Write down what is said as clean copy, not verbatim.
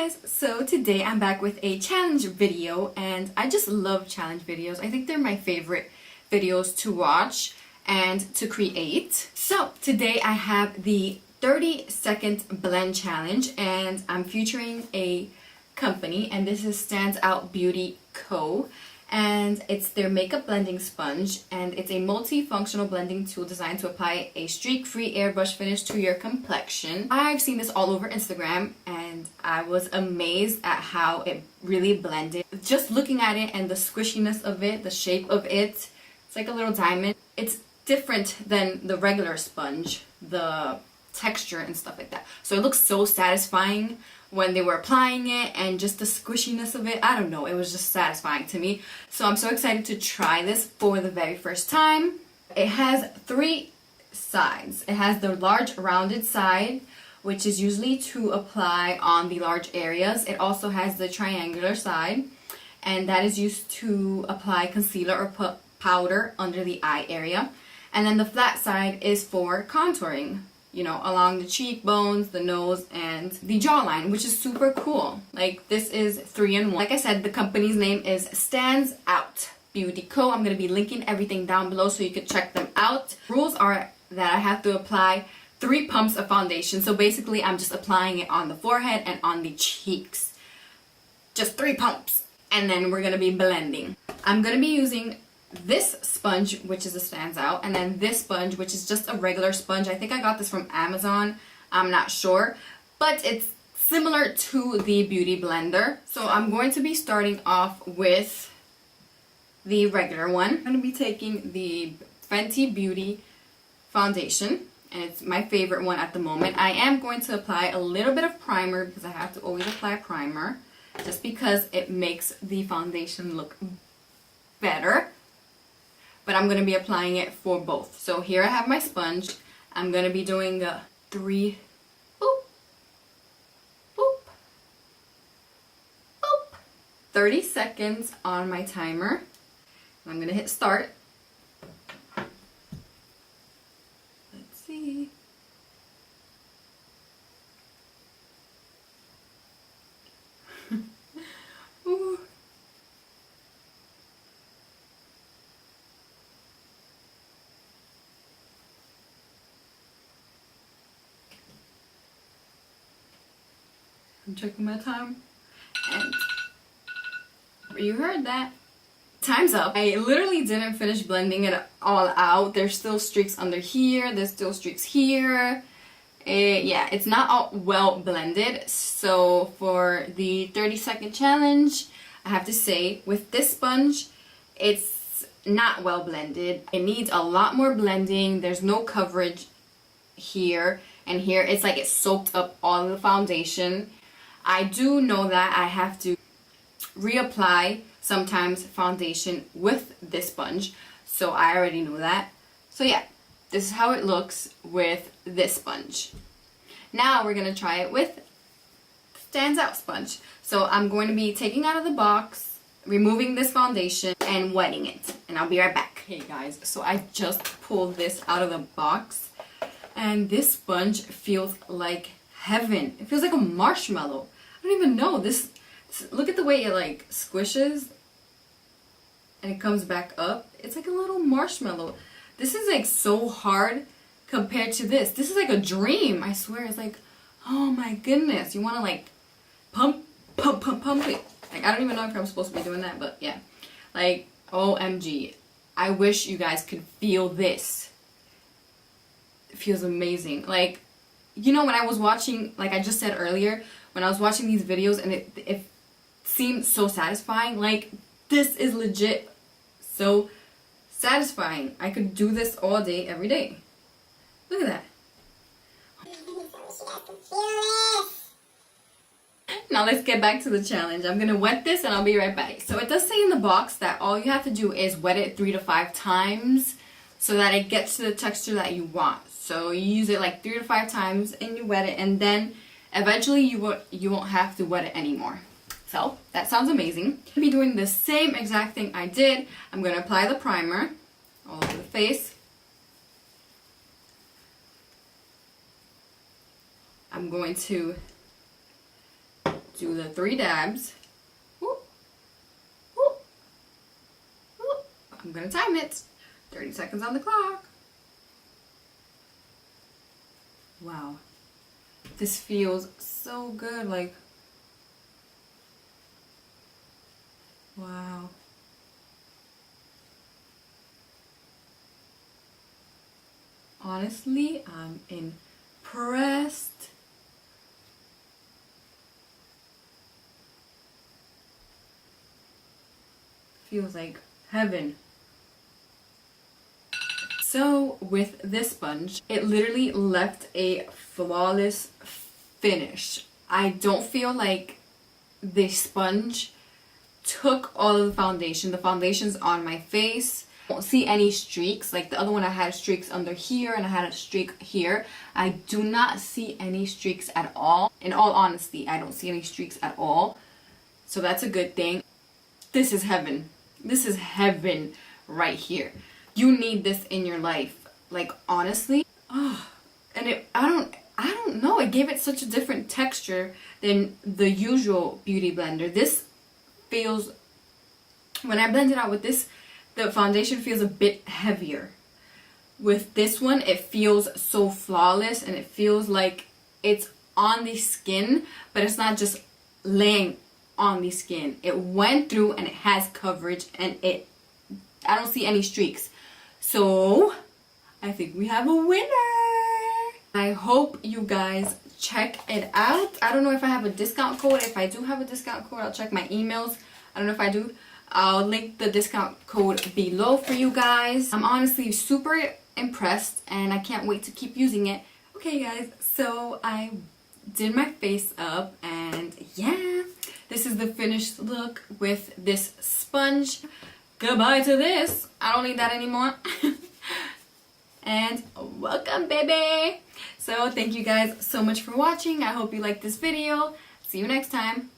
guys, so today I'm back with a challenge video, and I just love challenge videos. I think they're my favorite videos to watch and to create. So today I have the 30-second blend challenge, and I'm featuring a company, and this is Stands Out Beauty Co. And it's their makeup blending sponge, and it's a multifunctional blending tool designed to apply a streak-free airbrush finish to your complexion. I've seen this all over Instagram and I was amazed at how it really blended. Just looking at it and the squishiness of it, the shape of it, it's like a little diamond. It's different than the regular sponge, the texture and stuff like that. So it looks so satisfying when they were applying it, and just the squishiness of it, I don't know, it was just satisfying to me. So I'm so excited to try this for the very first time. It has three sides. It has the large rounded side, which is usually to apply on the large areas. It also has the triangular side, and that is used to apply concealer or put powder under the eye area. And then the flat side is for contouring, you know, along the cheekbones, the nose, and the jawline, which is super cool. Like, this is 3-in-1. Like I said, the company's name is Stands Out Beauty Co. I'm going to be linking everything down below so you can check them out. Rules are that I have to apply 3 pumps of foundation. So basically, I'm just applying it on the forehead and on the cheeks. Just 3 pumps. And then we're going to be blending. I'm going to be using this sponge, which is a Stands Out, and then this sponge, which is just a regular sponge. I think I got this from Amazon, I'm not sure, but it's similar to the Beauty Blender. So I'm going to be starting off with the regular one. I'm going to be taking the Fenty Beauty foundation, and it's my favorite one at the moment. I am going to apply a little bit of primer because I have to always apply primer, just because it makes the foundation look better. But I'm going to be applying it for both. So here I have my sponge. I'm going to be doing a 3 boop, boop, boop. 30 seconds on my timer. I'm going to hit start. Let's see. Ooh. I'm checking my time, and you heard that. Time's up. I literally didn't finish blending it all out. There's still streaks under here, there's still streaks here. Yeah, it's not all well blended. So for the 30-second challenge, I have to say, with this sponge, it's not well blended. It needs a lot more blending. There's no coverage here, and here it's like it soaked up all of the foundation. I do know that I have to reapply sometimes foundation with this sponge, so I already know that. So yeah, this is how it looks with this sponge. Now we're going to try it with Stands Out sponge. So I'm going to be taking out of the box, removing this foundation, and wetting it. And I'll be right back. Hey guys, so I just pulled this out of the box, and this sponge feels like heaven. It feels like a marshmallow. I don't even know. This look at the way it like squishes and it comes back up. It's like a little marshmallow. This is like so hard compared to this. This is like a dream. I swear, it's like, oh my goodness. You want to like pump it. Like, I don't even know if I'm supposed to be doing that, but yeah. Like, OMG. I wish you guys could feel this. It feels amazing. Like, you know, when I was watching, like I just said earlier, when I was watching these videos and it seemed so satisfying, like, this is legit so satisfying. I could do this all day, every day. Look at that. Now let's get back to the challenge. I'm going to wet this and I'll be right back. So it does say in the box that all you have to do is wet it 3 to 5 times so that it gets to the texture that you want. So you use it like 3 to 5 times and you wet it, and then eventually you won't have to wet it anymore. So that sounds amazing. I'll be doing the same exact thing I did. I'm going to apply the primer all over the face. I'm going to do the 3 dabs. Whoop, whoop, whoop. I'm gonna time it. 30 seconds on the clock. Wow. This feels so good, like, wow. Honestly, I'm impressed. Feels like heaven. So with this sponge, it literally left a flawless finish. I don't feel like this sponge took all of the foundation. The foundation's on my face. I don't see any streaks. Like the other one, I had streaks under here and I had a streak here. I do not see any streaks at all. In all honesty, I don't see any streaks at all. So that's a good thing. This is heaven. This is heaven right here. You need this in your life. Like, honestly. Oh, and I don't know. It gave it such a different texture than the usual Beauty Blender. This feels, when I blend it out with this, the foundation feels a bit heavier. With this one, it feels so flawless and it feels like it's on the skin, but it's not just laying on the skin. It went through and it has coverage, and I don't see any streaks. So I think we have a winner. I hope you guys check it out. I don't know if I have a discount code. If I do have a discount code, I'll check my emails. I don't know if I do. I'll link the discount code below for you guys. I'm honestly super impressed and I can't wait to keep using it. Okay guys, so I did my face up and yeah, this is the finished look with this sponge. Goodbye to this. I don't need that anymore. And welcome, baby. So thank you guys so much for watching. I hope you liked this video. See you next time.